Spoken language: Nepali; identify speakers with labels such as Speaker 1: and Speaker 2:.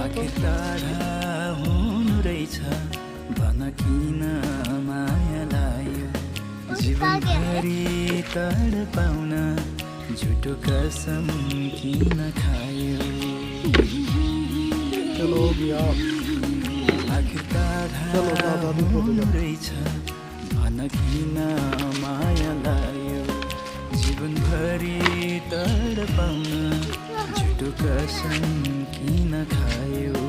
Speaker 1: आखिर टाढा हुनु रहेछ भन किन माया लायो जीवनभरि तडपाउन झुटो कसम किन खायो आखिर टाढा हुनु रहेछ भन किन माया लायो जीवनभरि तडपाउन झुटो कसम किन खायो